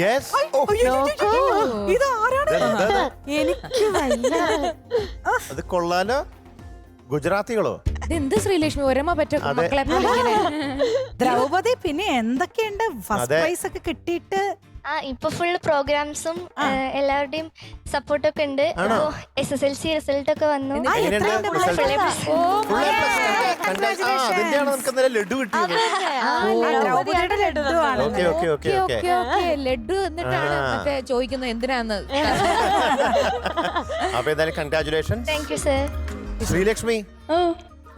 Yes. ഇത് ആരാണ്? എനിക്ക് വയ്യ. അത് കൊള്ളാലോ. ഗുജറാത്തികളോ? ഇതെന്ത് ശ്രീലക്ഷ്മി ഒരമ പറ്റ മക്കളെ പോലെ ഇങ്ങനെ. ദ്രൗപദി പിന്നെ എന്തൊക്കെയുണ്ട്? ഫസ്റ്റ് പ്രൈസ് ഒക്കെ കിട്ടിയിട്ട് ഇപ്പൊ ഫുൾ പ്രോഗ്രാംസും എല്ലാവരുടെയും സപ്പോർട്ടൊക്കെ ഉണ്ട്. SSLC റിസൾട്ട് ഒക്കെ വന്നു. ലഡു കിട്ടിയത്. ദ്രൗപദിയുടെ ലഡുവാണ്. ലഡു എന്നിട്ടാണ് മറ്റേ ചോദിക്കുന്നത് എന്തിനാന്ന്. അപ്പൊ എന്തായാലും congratulations. Thank you sir. Sreelakshmi,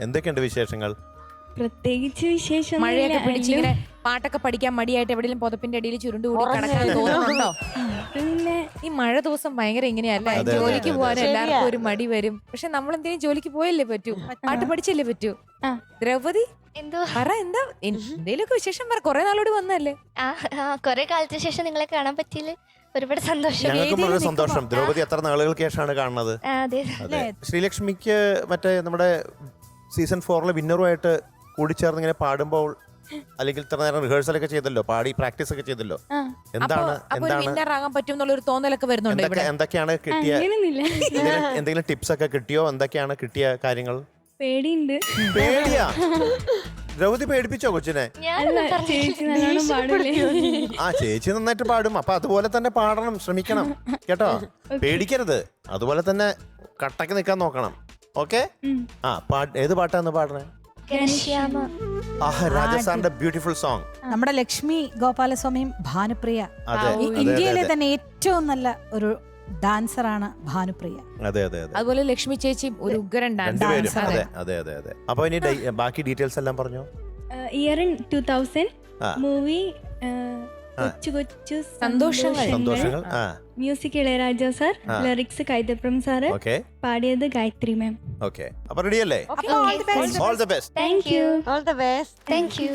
എന്തൊക്കെയുണ്ട് വിശേഷങ്ങൾ? പ്രത്യേകിച്ച് വിശേഷം മഴയൊക്കെ പിടിച്ചിങ്ങനെ പാട്ടൊക്കെ പഠിക്കാൻ മടിയായിട്ട് എവിടെയും പുതപ്പിന്റെ അടിയിൽ ചുരുണ്ടുകൂടി കിടക്കാൻ തോന്നുന്നുണ്ടോ? പിന്നെ ഈ മഴ ദിവസം ഭയങ്കര ഇങ്ങനെയല്ല. ജോലിക്ക് പോകാൻ എല്ലാവർക്കും ഒരു മടി വരും. പക്ഷെ നമ്മൾ എന്തെങ്കിലും ജോലിക്ക് പോയല്ലേ പറ്റൂ, പാട്ട് പഠിച്ചല്ലേ പറ്റൂ. ദ്രൗപദി എന്തോ പറ, എന്താ എന്തേലൊക്കെ വിശേഷം പറ. കൊറേ നാളോട് വന്നല്ലേ. കൊറേ കാലത്തിന് ശേഷം നിങ്ങളെ കാണാൻ പറ്റിയില്ല. ഒരുപാട് സന്തോഷം. ഞങ്ങൾക്കും വളരെ സന്തോഷം. ദ്രൗപദി എത്ര നാളുകൾക്ക് ശേഷമാണ് കാണുന്നത്. അതെ. ശ്രീലക്ഷ്മിക്ക് മറ്റേ നമ്മുടെ സീസൺ 4 വിന്നറുമായിട്ട് കൂടിച്ചേർന്ന് ഇങ്ങനെ പാടുമ്പോൾ, അല്ലെങ്കിൽ ഇത്ര നേരം റിഹേഴ്സൽ ഒക്കെ ചെയ്തല്ലോ, പാടി പ്രാക്ടീസ് ഒക്കെ ചെയ്തല്ലോ, വിന്നറാകാൻ പറ്റും എന്നുള്ള ഒരു തോന്നലൊക്കെ വരുന്നുണ്ട്. എന്തൊക്കെയാണ് കിട്ടിയ, എന്തെങ്കിലും ടിപ്സ് ഒക്കെ കിട്ടിയോ? എന്തൊക്കെയാണ് കിട്ടിയ കാര്യങ്ങൾ? പേടിയുണ്ട്. പേടിയാ? ദ്രൗപദി പേടിപ്പിച്ചോ കൊച്ചിനെ? ചേച്ചി നന്നായിട്ട് പാടും. അപ്പൊ അതുപോലെ തന്നെ പാടണം, ശ്രമിക്കണം കേട്ടോ. പേടിക്കരുത്. അതുപോലെ തന്നെ കട്ടക്ക് നിൽക്കാൻ നോക്കണം. ഓക്കെ. ഏത് പാട്ടാന്ന് പാടണേ? രാജസ്ഥാന്റെ ബ്യൂട്ടിഫുൾ സോങ്. നമ്മുടെ ലക്ഷ്മി ഗോപാലസ്വാമിയും ഭാനുപ്രിയ. ഇന്ത്യയിലെ തന്നെ ഏറ്റവും നല്ല ഒരു ഡാൻസർ ആണ് ഭാനുപ്രിയ. അതെ അതെ അതെ. അതുപോലെ ലക്ഷ്മി ചേച്ചി ഒരു ഉഗ്രൻ ഡാൻസർ. അതെ അതെ അതെ അതെ. അപ്പൊ ഇനി ബാക്കി ഡീറ്റെയിൽസ് എല്ലാം പറഞ്ഞോ. ഇയർ ഇൻ 2000 മൂവി കൊച്ചു കൊച്ചു സന്തോഷങ്ങൾ. Music Ilaiyaraaja sir, lyrics Kaithapram sir, പാടിയത് ഗായത്രി മാം. ഓക്കെ, അപ്പൊ റെഡി അല്ലേ? All the best. Thank you. All the best. Thank you.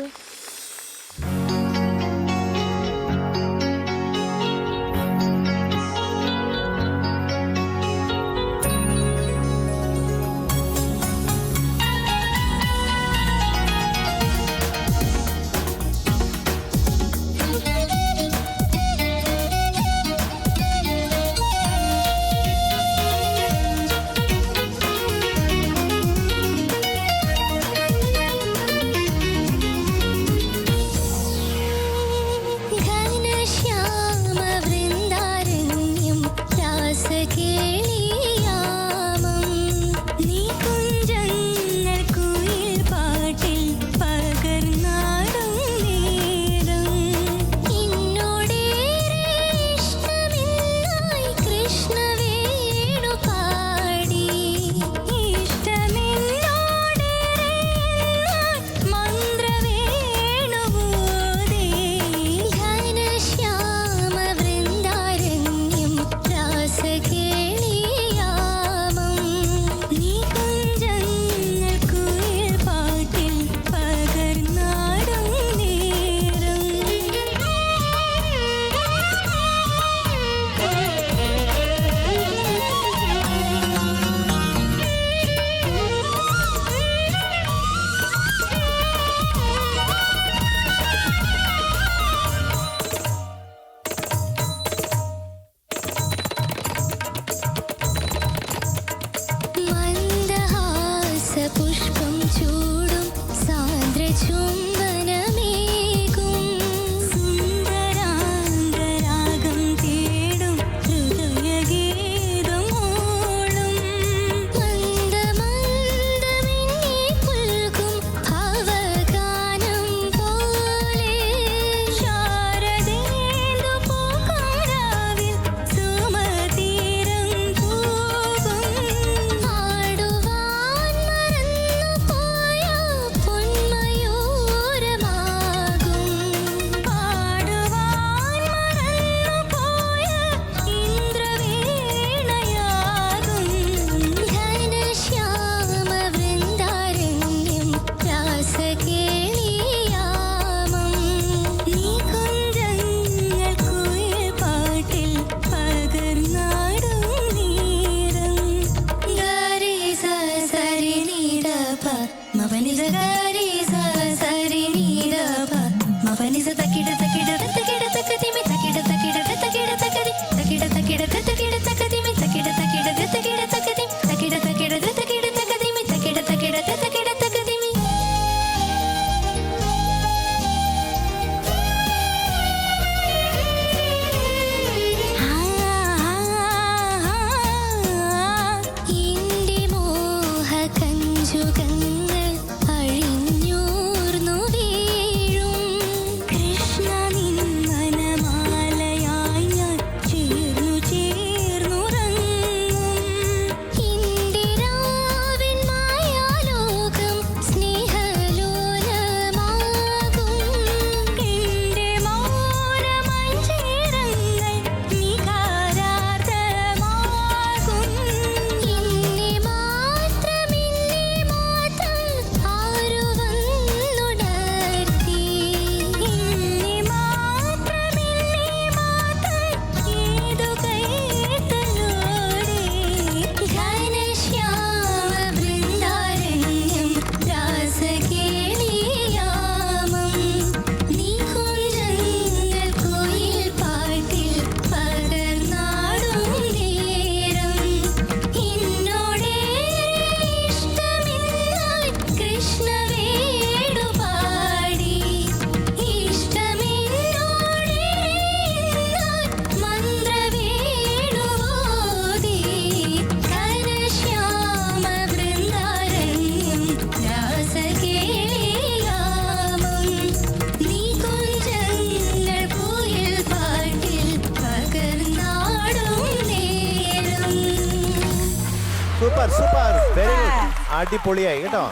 അടിപൊളിയായി കേട്ടോ.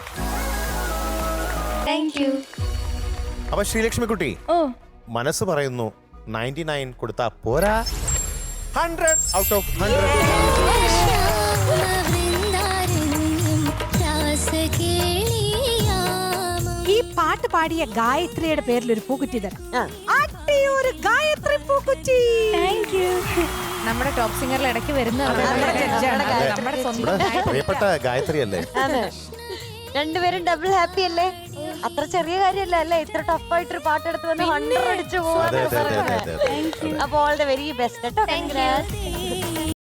Thank you. അപ്പൊ ശ്രീലക്ഷ്മി കുട്ടി ഓ മനസ്സ് പറയുന്നു 99 കൊടുത്താ പോരാ, 100 ഔട്ട് ഓഫ് 100. ഈ പാട്ട് പാടിയ ഗായത്രിയുടെ പേരിൽ ഒരു പൂക്കുറ്റി തരാം. അടിയൊരു ഗായത്രി പൂക്കുറ്റി. Thank you. നമ്മുടെ ടോപ്പ് സിംഗറിൽ ഇടയ്ക്ക് വരുന്നതാണ്. നമ്മുടെ ജഡ്ജാണ്. നമ്മുടെ സ്വന്തം ഇവിടെ പ്രിയപ്പെട്ട ഗായത്രി അല്ലേ? അതെ, രണ്ടുപേരും ഡബിൾ ഹാപ്പി അല്ലേ? അത്ര ചെറിയ കാര്യമല്ല അല്ലേ, ഇത്ര ടഫായിട്ടൊരു പാട്ടെടുത്ത് വന്ന് 100 അടിച്ചു അതെ അതെ അതെ പോവാൻ. അതെ അതെ. അപ്പൊ ഓൾ ദ വെരി ബെസ്റ്റ് കേട്ടോ. Thank you.